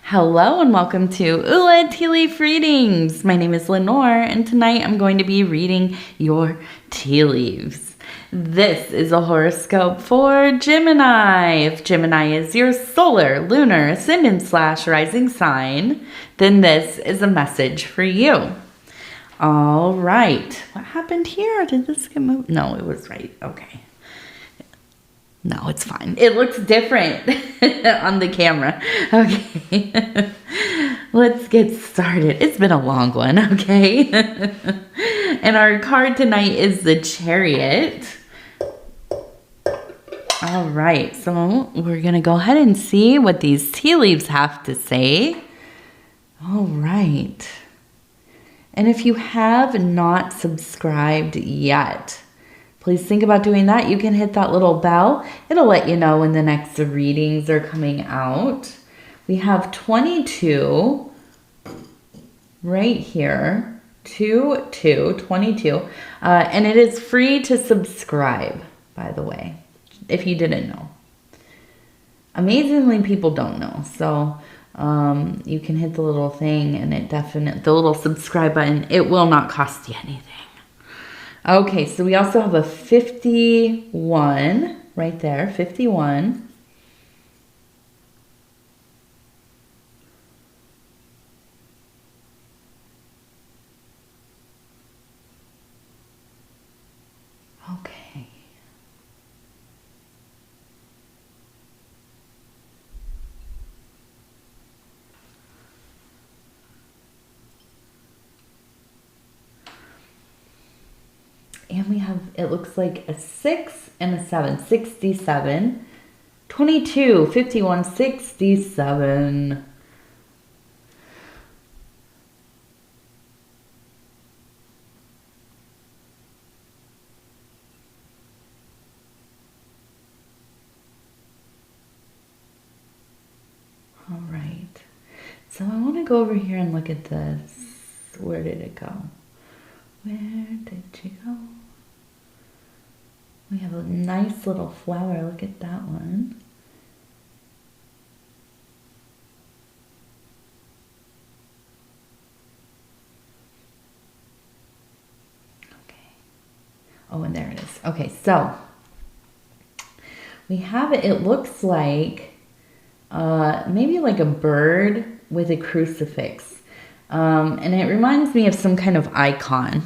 Hello and welcome to Ula Tea Leaf Readings. My name is Lenor and tonight I'm going to be reading your tea leaves. This is a horoscope for Gemini. If Gemini is your solar, lunar, ascendant / rising sign, then this is a message for you. All right. What happened here? Did this get moved? No, it was right. Okay. No, it's fine. It looks different on the camera. Okay. Let's get started. It's been a long one, okay? And our card tonight is the Chariot. All right. So we're going to go ahead and see what these tea leaves have to say. All right. And if you have not subscribed yet, please think about doing that. You can hit that little bell. It'll let you know when the next readings are coming out. We have 22 right here. 22. And it is free to subscribe, by the way, if you didn't know. Amazingly, people don't know. So you can hit the little thing and the little subscribe button. It will not cost you anything. Okay, so we also have a 51 right there, 51. Okay. And we have, it looks like a 6 and a 7, 67, 22, 51, 67. All right. So I want to go over here and look at this. Where did it go? Where did you go? We have a nice little flower. Look at that one. Okay. Oh, and there it is. Okay, so we have it. It looks like maybe like a bird with a crucifix. And it reminds me of some kind of icon,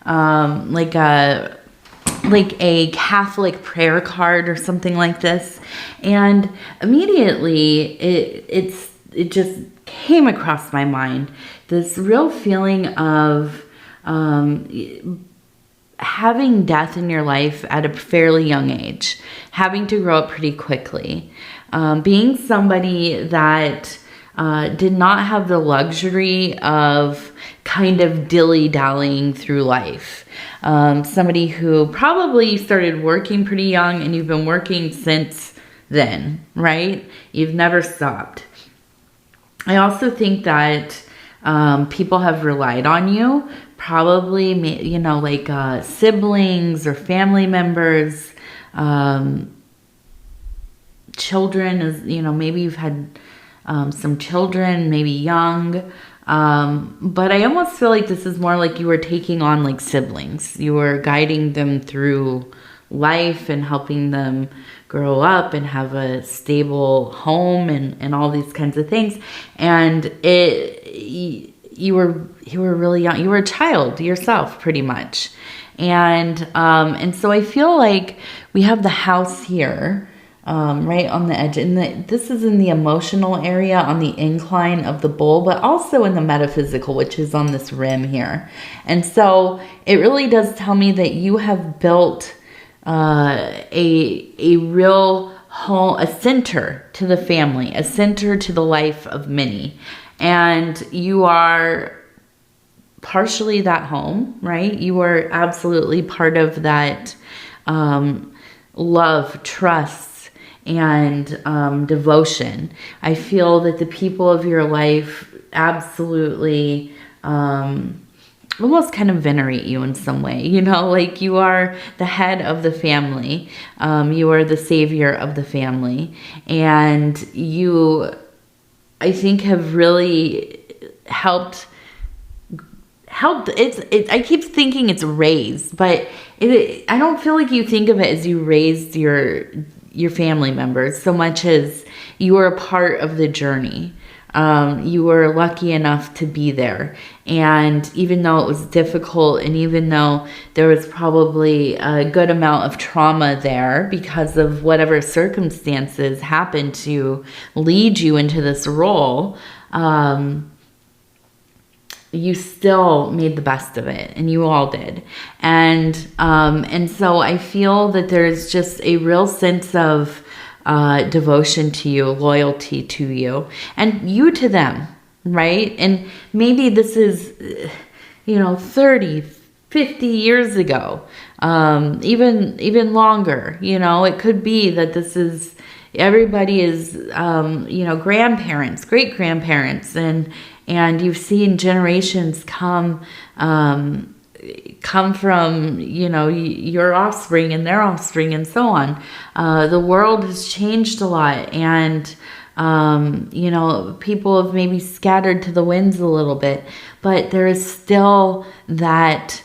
like a Catholic prayer card or something like this. And immediately it just came across my mind, this real feeling of having death in your life at a fairly young age, having to grow up pretty quickly, being somebody that did not have the luxury of kind of dilly-dallying through life. Somebody who probably started working pretty young and you've been working since then, right? You've never stopped. I also think that people have relied on you, probably, you know, like siblings or family members, children, as you know, maybe you've had some children, maybe young. But I almost feel like this is more like you were taking on like siblings. You were guiding them through life and helping them grow up and have a stable home and all these kinds of things. And you were really young. You were a child yourself, pretty much. And so I feel like we have the house here, right on the edge. And this is in the emotional area on the incline of the bowl, but also in the metaphysical, which is on this rim here. And so it really does tell me that you have built a real home, a center to the family, a center to the life of many. And you are partially that home, right? You are absolutely part of that love, trust, and devotion. I feel that the people of your life absolutely almost kind of venerate you in some way, you know, like you are the head of the family, you are the savior of the family, and you I think have really helped. I keep thinking it's raised, but I don't feel like you think of it as you raised your family members so much as you were a part of the journey. You were lucky enough to be there. And even though it was difficult, and even though there was probably a good amount of trauma there because of whatever circumstances happened to lead you into this role, you still made the best of it, and you all did. And so I feel that there's just a real sense of devotion to you, loyalty to you, and you to them, right? And maybe this is, 30, 50 years ago, even longer, it could be that this is, everybody is, grandparents, great grandparents, and you've seen generations come from, your offspring and their offspring and so on. The world has changed a lot, and, people have maybe scattered to the winds a little bit, but there is still that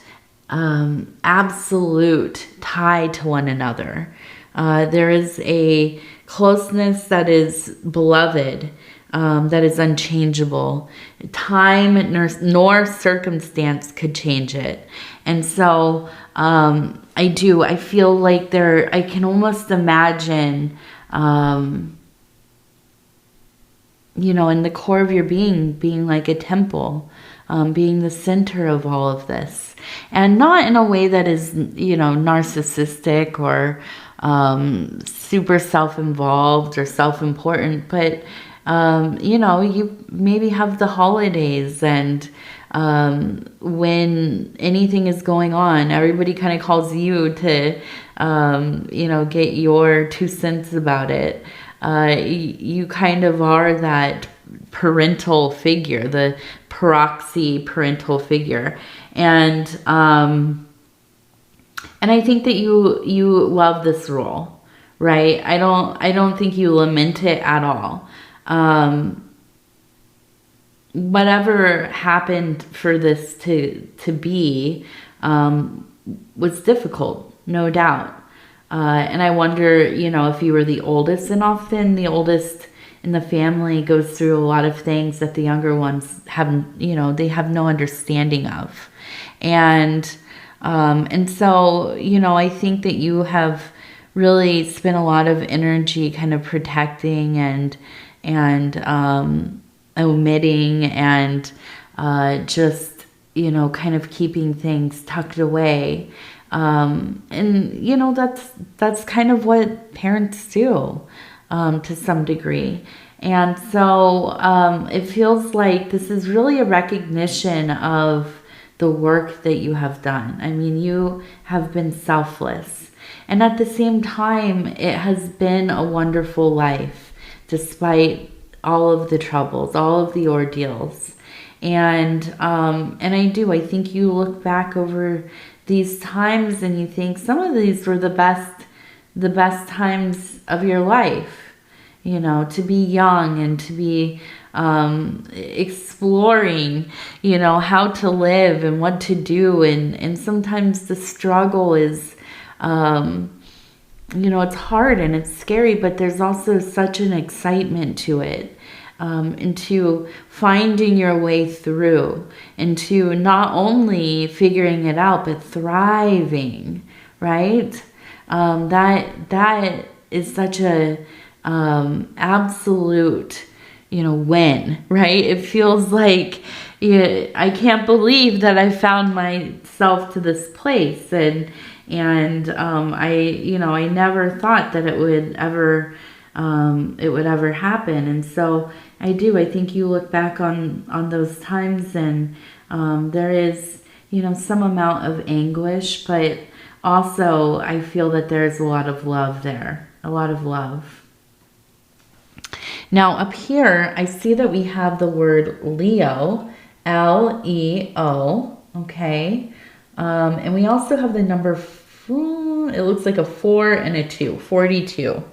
absolute tie to one another. There is a closeness that is beloved, that is unchangeable. Time nor circumstance could change it. And so I feel like I can almost imagine, in the core of your being like a temple, being the center of all of this. And not in a way that is, narcissistic or super self-involved or self-important, but you maybe have the holidays, and when anything is going on, everybody kind of calls you to, get your 2 cents about it. You kind of are that parental figure, the proxy parental figure. And I think that you love this role, right? I don't think you lament it at all. Whatever happened for this to be, was difficult, no doubt. And I wonder, if you were the oldest, and often the oldest in the family goes through a lot of things that the younger ones haven't, they have no understanding of. And so, I think that you have really spent a lot of energy kind of protecting and omitting and just, kind of keeping things tucked away. And, that's kind of what parents do, to some degree. And so it feels like this is really a recognition of the work that you have done. I mean, you have been selfless. And at the same time, it has been a wonderful life, despite all of the troubles, all of the ordeals. And I think you look back over these times and you think some of these were the best times of your life, to be young and to be exploring, how to live and what to do. And sometimes the struggle is, it's hard and it's scary, but there's also such an excitement to it, into finding your way through, into not only figuring it out, but thriving, right? That is such a absolute, win, right? It feels like, I can't believe that I found myself to this place, and I never thought that it would ever happen. And so I think you look back on those times, and there is, some amount of anguish, but also I feel that there's a lot of love there, a lot of love. Now up here, I see that we have the word Leo, Leo, okay? And we also have the number 4, it looks like a 4 and a 2, 42.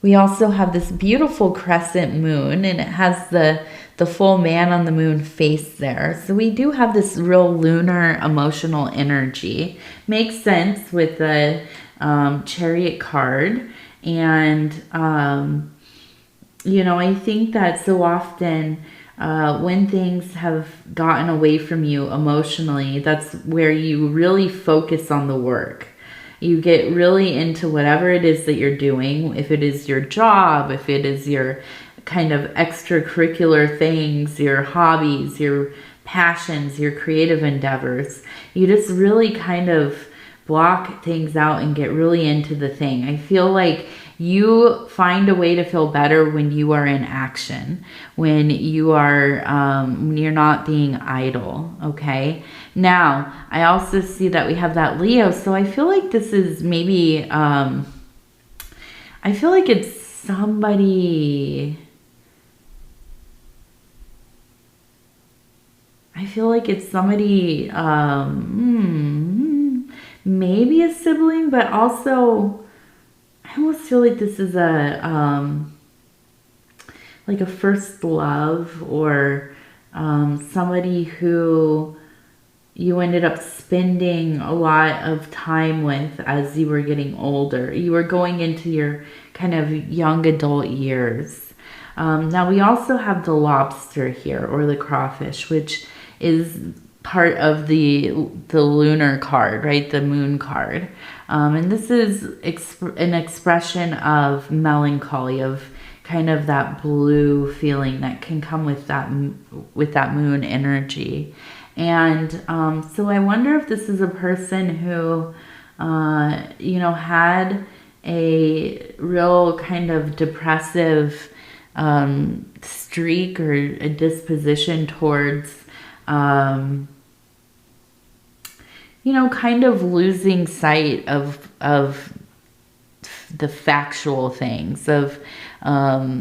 We also have this beautiful crescent moon, and it has the full man on the moon face there. So we do have this real lunar emotional energy. Makes sense with the Chariot card. And, you know, I think that so often when things have gotten away from you emotionally, that's where you really focus on the work. You get really into whatever it is that you're doing, if it is your job, if it is your kind of extracurricular things, your hobbies, your passions, your creative endeavors. You just really kind of block things out and get really into the thing. I feel like you find a way to feel better when you are in action, when you are, when you're not being idle, okay? Now, I also see that we have that Leo, so I feel like this is maybe, I feel like it's somebody, maybe a sibling, but also I almost feel like this is like a first love, or somebody who you ended up spending a lot of time with as you were getting older. You were going into your kind of young adult years. Now we also have the lobster here, or the crawfish, which is part of the lunar card, right? The moon card. And this is an expression of melancholy, of kind of that blue feeling that can come with that moon energy. And so I wonder if this is a person who, you know, had a real kind of depressive streak or a disposition towards, you know, kind of losing sight of the factual things, of,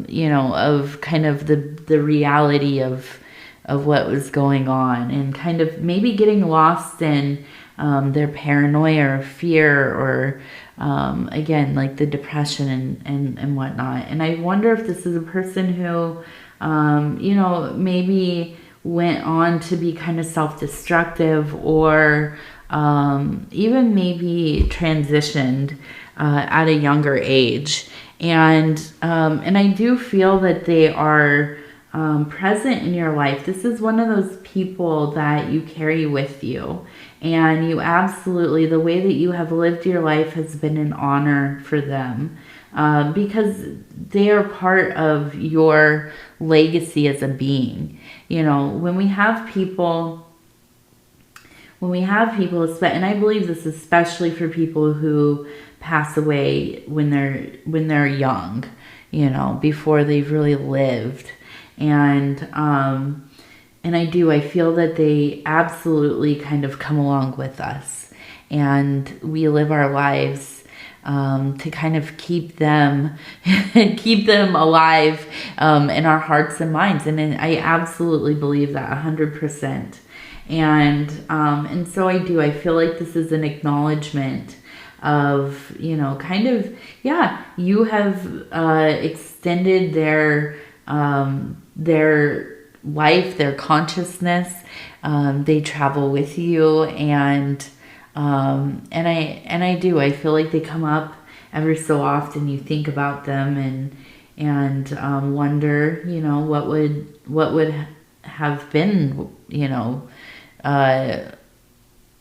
you know, of kind of the reality of what was going on, and kind of maybe getting lost in their paranoia or fear, or again, like the depression and whatnot. And I wonder if this is a person who, you know, maybe went on to be kind of self-destructive, or even maybe transitioned at a younger age. And I do feel that they are present in your life. This is one of those people that you carry with you, and you absolutely, the way that you have lived your life has been an honor for them, because they are part of your legacy as a being. You know, when we have people, and I believe this especially for people who pass away when they're young, you know, before they've really lived. And I feel that they absolutely kind of come along with us, and we live our lives to kind of keep them alive in our hearts and minds. And I absolutely believe that 100%. And so I feel like this is an acknowledgement of, you know, kind of, yeah, you have extended their life, their consciousness. They travel with you, and I feel like they come up every so often. You think about them and wonder, you know, what would have been, you know,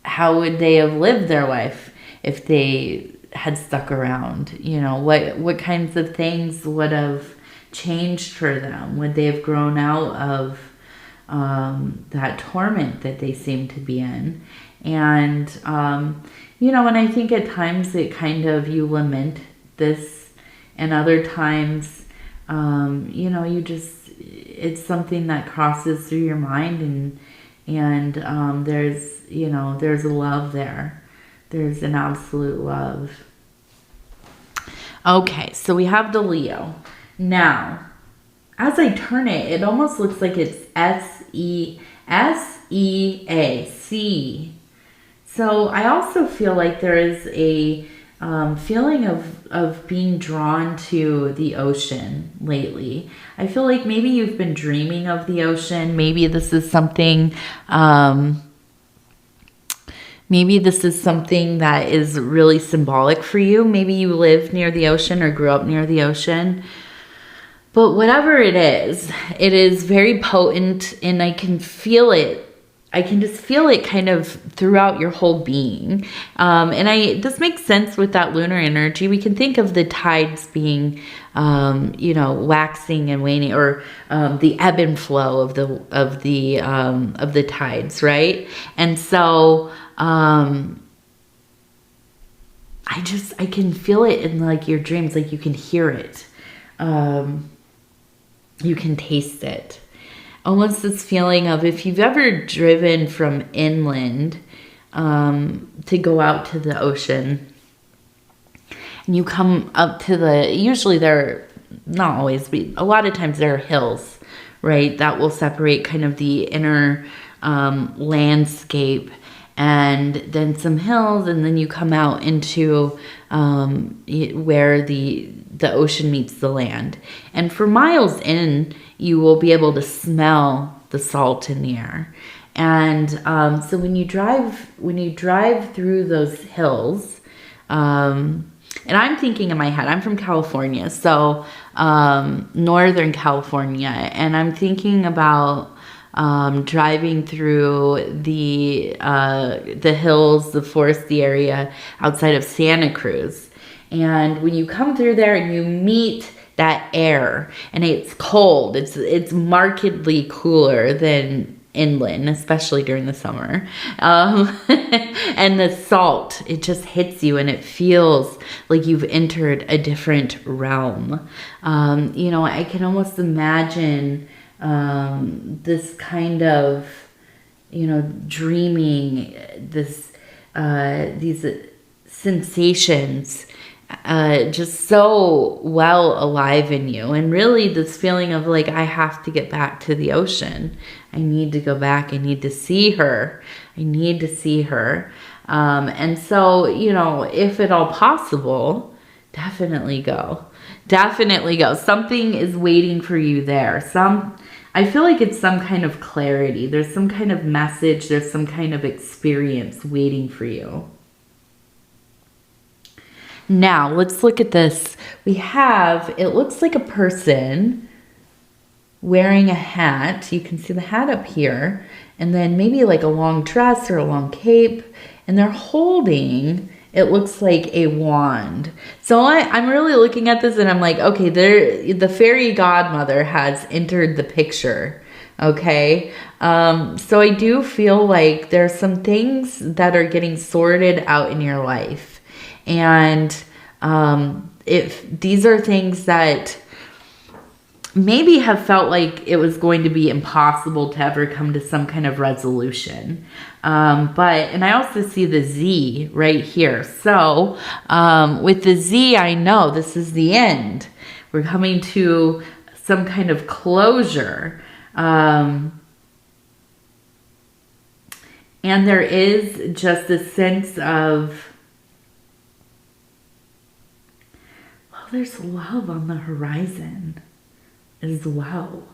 how would they have lived their life if they had stuck around? You know, what kinds of things would have changed for them? Would they have grown out of that torment that they seem to be in? And you know, and I think at times it kind of, you lament this, and other times you know, you just, it's something that crosses through your mind, and there's, you know, there's a love there. There's an absolute love. Okay, so we have the Leo. Now, as I turn it, it almost looks like it's S-E-A-C. So I also feel like there is a feeling of being drawn to the ocean lately. I feel like maybe you've been dreaming of the ocean. Maybe this is something, that is really symbolic for you. Maybe you live near the ocean or grew up near the ocean. But whatever it is very potent, and I can feel it. I can just feel it kind of throughout your whole being. This makes sense with that lunar energy. We can think of the tides being, waxing and waning, or the ebb and flow of the tides, right? And so I can feel it in like your dreams, like you can hear it. You can taste it. Almost this feeling of, if you've ever driven from inland to go out to the ocean, and you come up to usually there, not always, but a lot of times there are hills, right, that will separate kind of the inner landscape, and then some hills, and then you come out into where the ocean meets the land. And for miles in, you will be able to smell the salt in the air. And so when you drive through those hills, and I'm thinking in my head, I'm from California, so Northern California, and I'm thinking about driving through the hills, the foresty area outside of Santa Cruz. And when you come through there and you meet that air, and it's cold, it's markedly cooler than inland, especially during the summer. And the salt, it just hits you, and it feels like you've entered a different realm. I can almost imagine this kind of, dreaming, these sensations just so well alive in you. And really this feeling of like, I have to get back to the ocean. I need to go back. I need to see her. And so, if at all possible, definitely go. Something is waiting for you there. I feel like it's some kind of clarity. There's some kind of message. There's some kind of experience waiting for you. Now, let's look at this. It looks like a person wearing a hat. You can see the hat up here. And then maybe like a long dress or a long cape. And they're holding, it looks like a wand. So I'm really looking at this and I'm like, okay, the fairy godmother has entered the picture. Okay. So I do feel like there's some things that are getting sorted out in your life. And if these are things that maybe have felt like it was going to be impossible to ever come to some kind of resolution. And I also see the Z right here. So with the Z, I know this is the end. We're coming to some kind of closure. And there is just a sense of, there's love on the horizon as well.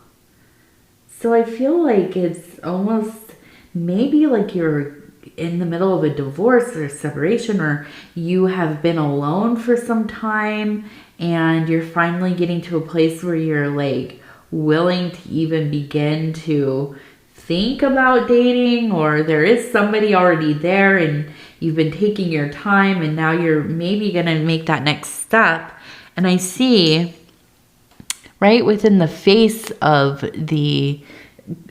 So I feel like it's almost maybe like you're in the middle of a divorce or a separation, or you have been alone for some time and you're finally getting to a place where you're like willing to even begin to think about dating, or there is somebody already there and you've been taking your time and now you're maybe going to make that next step. And I see right within the face of the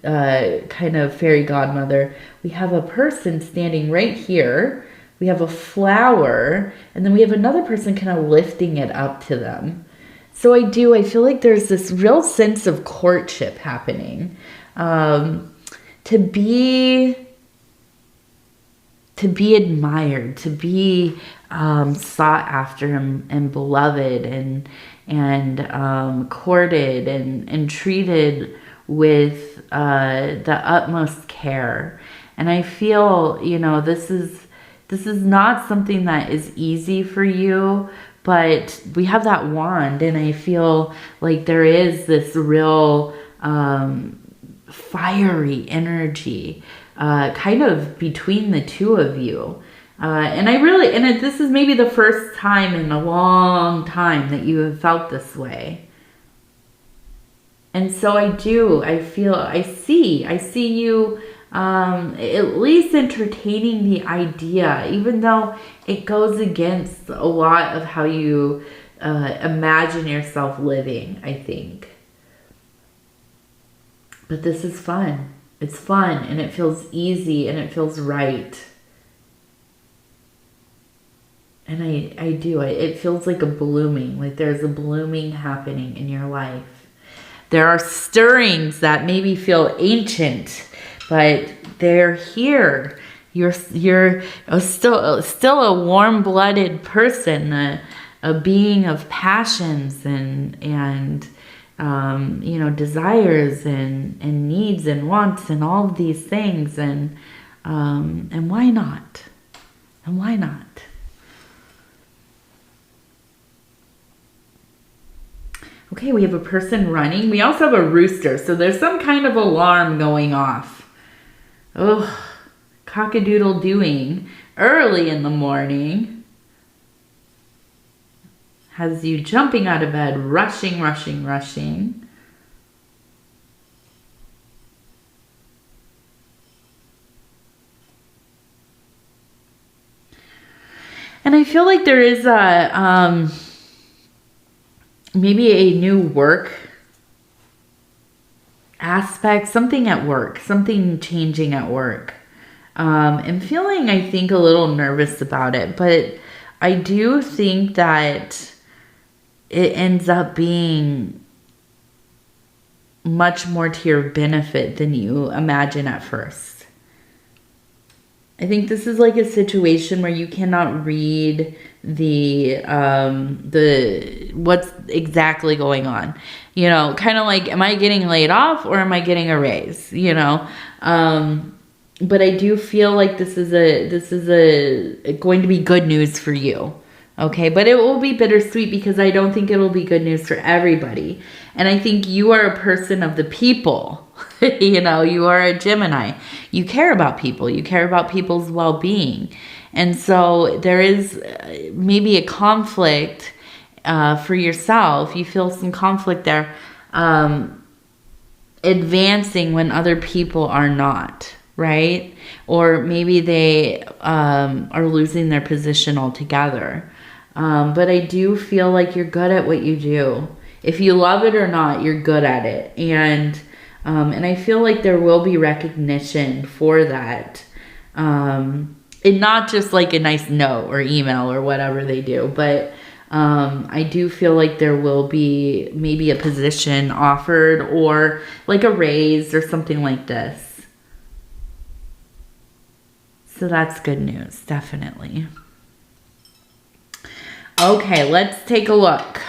kind of fairy godmother, we have a person standing right here. We have a flower, and then we have another person kind of lifting it up to them. So I feel like there's this real sense of courtship happening. To be admired, to be sought after and beloved and courted and treated with the utmost care. And I feel, this is This is not something that is easy for you, but we have that wand, and I feel like there is this real fiery energy kind of between the two of you. This is maybe the first time in a long time that you have felt this way. And so I see you at least entertaining the idea, even though it goes against a lot of how you imagine yourself living, I think. But this is fun. It's fun, and it feels easy, and it feels right. And it feels like a blooming, like there's a blooming happening in your life. There are stirrings that maybe feel ancient, but they're here. You're still a warm-blooded person, a being of passions and desires and needs and wants and all of these things, and why not? And why not? Okay, we have a person running. We also have a rooster, so there's some kind of alarm going off. Oh, cock-a-doodle-doing early in the morning. Has you jumping out of bed, rushing. And I feel like there is maybe a new work aspect, something at work, something changing at work. I'm feeling, I think, a little nervous about it, but I do think that it ends up being much more to your benefit than you imagine at first. I think this is like a situation where you cannot read the what's exactly going on. You know, kind of like, am I getting laid off or am I getting a raise? You know, but I do feel like this is going to be good news for you. Okay, but it will be bittersweet because I don't think it will be good news for everybody. And I think you are a person of the people. You know, you are a Gemini. You care about people. You care about people's well-being. And so there is maybe a conflict for yourself. You feel some conflict there, advancing when other people are not, right? Or maybe they are losing their position altogether. But I do feel like you're good at what you do. If you love it or not, you're good at it. And I feel like there will be recognition for that. And not just like a nice note or email or whatever they do. But I do feel like there will be maybe a position offered or like a raise or something like this. So that's good news, definitely. Okay, let's take a look.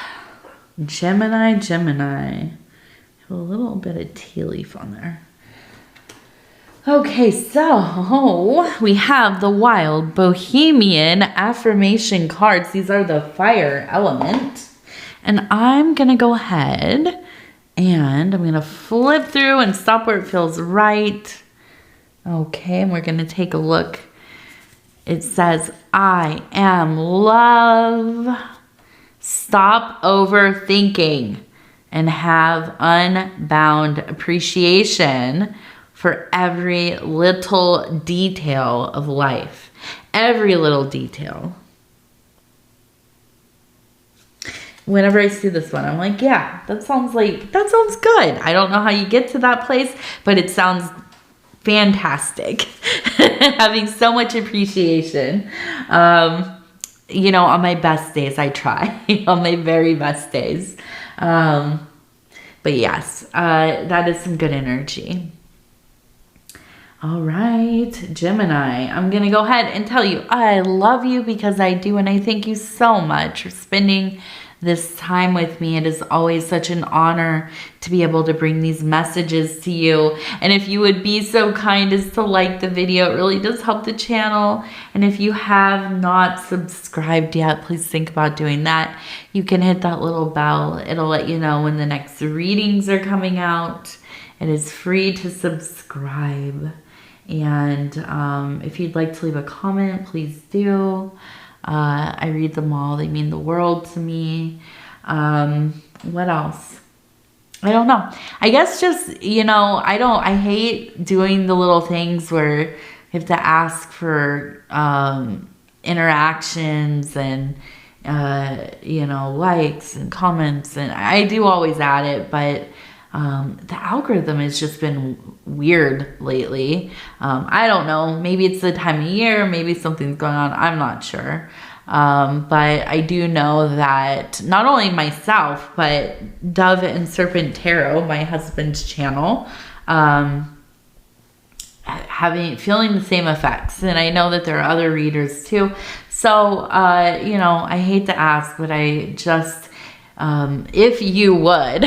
Gemini. Have a little bit of tea leaf on there. Okay, so we have the Wild Bohemian affirmation cards. These are the fire element. And I'm going to go ahead and I'm going to flip through and stop where it feels right. Okay, and we're going to take a look. It says, I am love. Stop overthinking and have unbound appreciation for every little detail of life. Every little detail. Whenever I see this one, I'm like, yeah, that sounds good. I don't know how you get to that place, but it sounds fantastic. Having so much appreciation. You know, on my best days, I try. On my very best days. But yes, that is some good energy. All right, Gemini, I'm going to go ahead and tell you I love you because I do, and I thank you so much for spending this time with me. It is always such an honor to be able to bring these messages to you. And if you would be so kind as to like the video, it really does help the channel. And if you have not subscribed yet, please think about doing that. You can hit that little bell. It'll let you know when the next readings are coming out. It is free to subscribe. And if you'd like to leave a comment, please do. I read them all. They mean the world to me. What else? I don't know. I guess just, you know, I hate doing the little things where you have to ask for interactions and, you know, likes and comments. And I do always add it, but the algorithm has just been weird lately. I don't know. Maybe it's the time of year. Maybe something's going on. I'm not sure. But I do know that not only myself, but Dove and Serpent Tarot, my husband's channel, feeling the same effects. And I know that there are other readers too. So, you know, I hate to ask, but I just, if you would,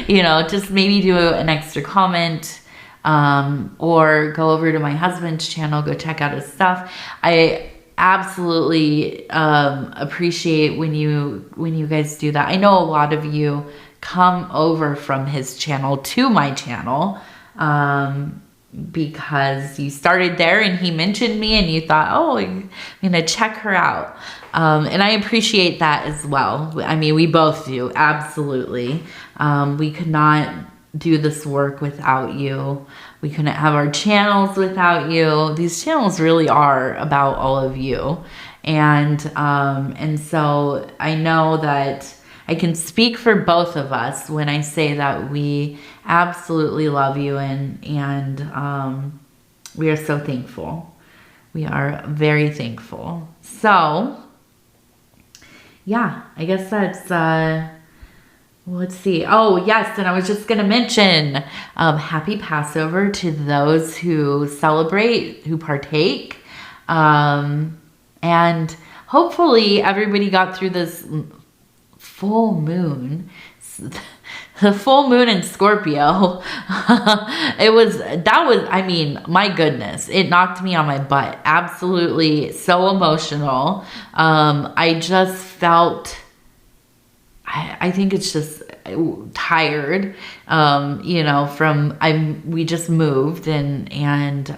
you know, just maybe do an extra comment, or go over to my husband's channel, go check out his stuff. I absolutely appreciate when you guys do that. I know a lot of you come over from his channel to my channel, because you started there and he mentioned me and you thought, oh, I'm gonna check her out. And I appreciate that as well. I mean, we both do, absolutely. We could not do this work without you. We couldn't have our channels without you. These channels really are about all of you. And so I know that I can speak for both of us when I say that we absolutely love you, and we are so thankful. We are very thankful. So, yeah, I guess that's, let's see. Oh, yes, and I was just going to mention happy Passover to those who celebrate, who partake. And hopefully everybody got through this full moon. The full moon in Scorpio. I mean, my goodness, it knocked me on my butt. Absolutely so emotional. I just felt, I think it's just tired, you know, we just moved and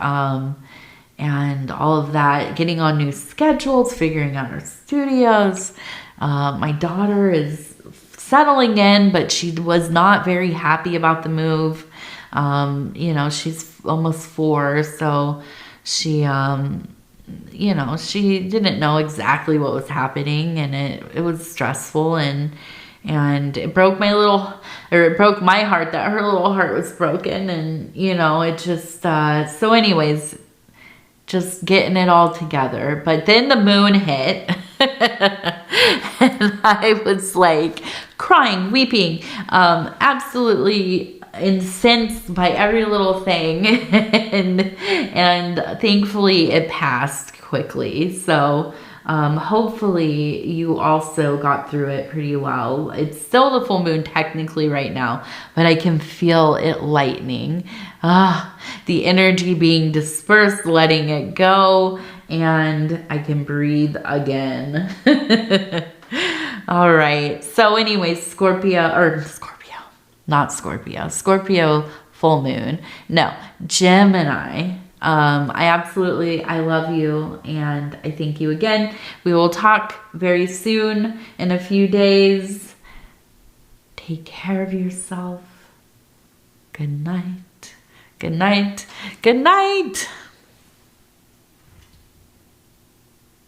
all of that, getting on new schedules, figuring out our studios. My daughter is settling in, but she was not very happy about the move. You know, she's almost 4, so she, you know, she didn't know exactly what was happening, and it was stressful, and it broke it broke my heart that her little heart was broken, and, you know, it just, so anyways, just getting it all together. But then the moon hit, and I was like crying, weeping, absolutely incensed by every little thing, and thankfully it passed quickly. So hopefully you also got through it pretty well. It's still the full moon technically right now, but I can feel it lightening. The energy being dispersed, letting it go, and I can breathe again. All right. So anyways, Scorpio full moon. No, Gemini. I love you, and I thank you again. We will talk very soon in a few days. Take care of yourself. Good night. Good night. Good night.